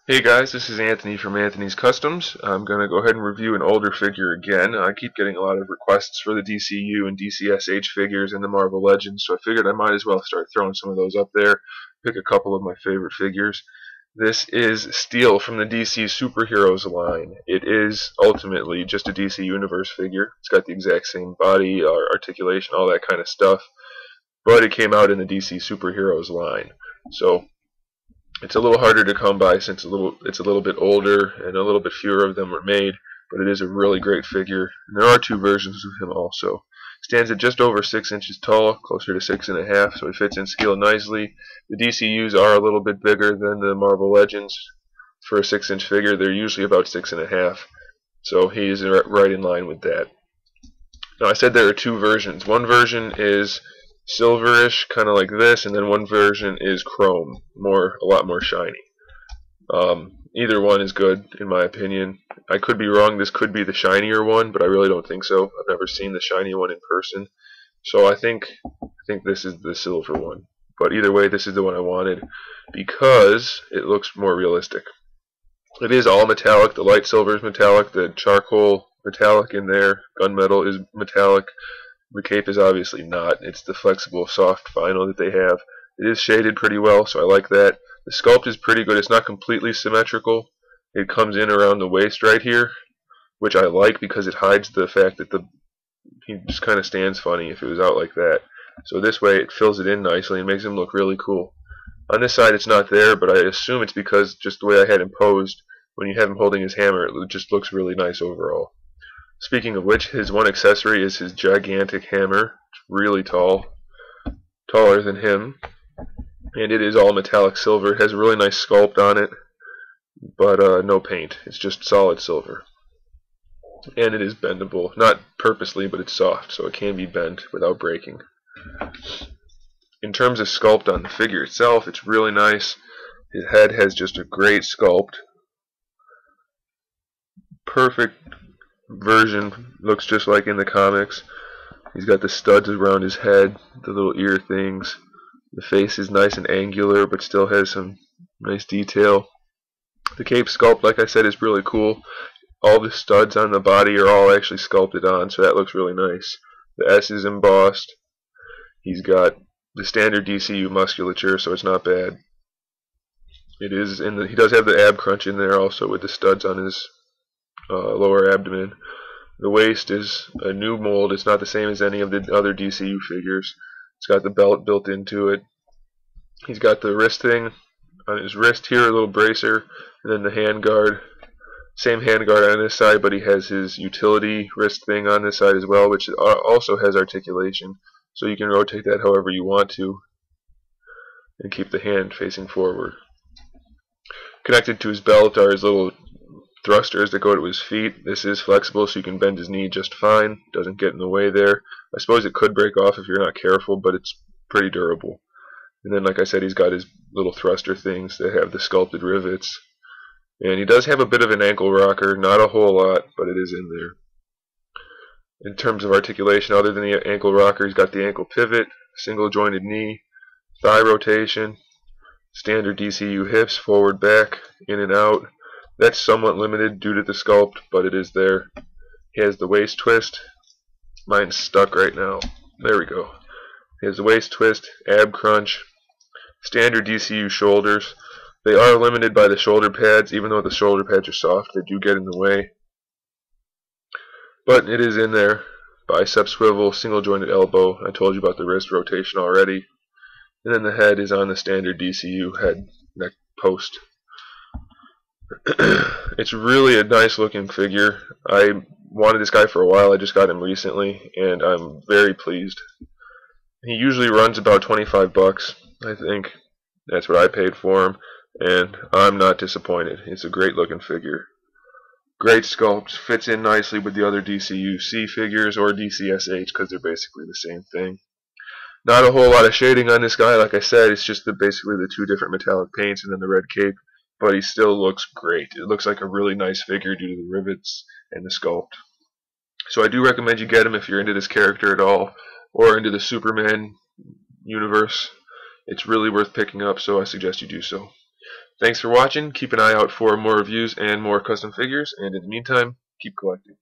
Hey guys, this is Anthony from Anthony's Customs. I'm going to go ahead and review an older figure again. I keep getting a lot of requests for the DCU and DCSH figures and the Marvel Legends, so I figured I might as well start throwing some of those up there, pick a couple of my favorite figures. This is Steel from the DC Superheroes line. It is ultimately just a DC Universe figure. It's got the exact same body, articulation, all that kind of stuff, but it came out in the DC Superheroes line. So it's a little harder to come by since it's a little bit older and a little bit fewer of them were made, but it is a really great figure. And there are two versions of him also. Stands at just over 6 inches tall, closer to 6.5, so he fits in scale nicely. The DCUs are a little bit bigger than the Marvel Legends. For a 6-inch figure, they're usually about 6.5, so he is right in line with that. Now, I said there are two versions. One version is silverish, kind of like this, and then one version is chrome, a lot more shiny. Either one is good, in my opinion. I could be wrong. This could be the shinier one, but I really don't think so. I've never seen the shiny one in person, so I think this is the silver one. But either way, this is the one I wanted because it looks more realistic. It is all metallic. The light silver is metallic. The charcoal metallic in there, gunmetal, is metallic. The cape is obviously not. It's the flexible, soft vinyl that they have. It is shaded pretty well, so I like that. The sculpt is pretty good. It's not completely symmetrical. It comes in around the waist right here, which I like because it hides the fact that he just kind of stands funny if it was out like that. So this way it fills it in nicely and makes him look really cool. On this side it's not there, but I assume it's because just the way I had him posed, when you have him holding his hammer, it just looks really nice overall. Speaking of which, his one accessory is his gigantic hammer. It's really tall, taller than him, and it is all metallic silver. It has a really nice sculpt on it, but no paint. It's just solid silver. And it is bendable, not purposely, but it's soft, so it can be bent without breaking. In terms of sculpt on the figure itself, it's really nice. His head has just a great sculpt. Perfect version, looks just like in the comics. He's got the studs around his head, the little ear things. The face is nice and angular, but still has some nice detail. The cape sculpt, like I said, is really cool. All the studs on the body are all actually sculpted on, so that looks really nice. The S is embossed. He's got the standard DCU musculature, so it's not bad. He does have the ab crunch in there also with the studs on his lower abdomen. The waist is a new mold. It's not the same as any of the other DCU figures. It's got the belt built into it. He's got the wrist thing on his wrist here, a little bracer, and then the hand guard. Same hand guard on this side, but he has his utility wrist thing on this side as well, which also has articulation, so you can rotate that however you want to and keep the hand facing forward. Connected to his belt are his little thrusters that go to his feet. This is flexible, so you can bend his knee just fine. Doesn't get in the way there. I suppose it could break off if you're not careful, but it's pretty durable. And then, like I said, he's got his little thruster things that have the sculpted rivets. And he does have a bit of an ankle rocker, not a whole lot, but it is in there. In terms of articulation, other than the ankle rocker, he's got the ankle pivot, single jointed knee, thigh rotation, standard DCU hips, forward, back, in and out. That's somewhat limited due to the sculpt, but it is there. He has the waist twist. Mine's stuck right now. There we go. He has the waist twist, ab crunch, standard DCU shoulders. They are limited by the shoulder pads. Even though the shoulder pads are soft, they do get in the way. But it is in there. Bicep swivel, single jointed elbow. I told you about the wrist rotation already. And then the head is on the standard DCU head neck post. It's really a nice looking figure. I wanted this guy for a while. I just got him recently, and I'm very pleased. He usually runs about 25 bucks, I think. That's what I paid for him, and I'm not disappointed. It's a great looking figure. Great sculpt, fits in nicely with the other DCU-C figures or DCSH because they're basically the same thing. Not a whole lot of shading on this guy, like I said. It's just basically the two different metallic paints and then the red cape. But he still looks great. It looks like a really nice figure due to the rivets and the sculpt. So I do recommend you get him if you're into this character at all, or into the Superman universe. It's really worth picking up, so I suggest you do so. Thanks for watching. Keep an eye out for more reviews and more custom figures, and in the meantime, keep collecting.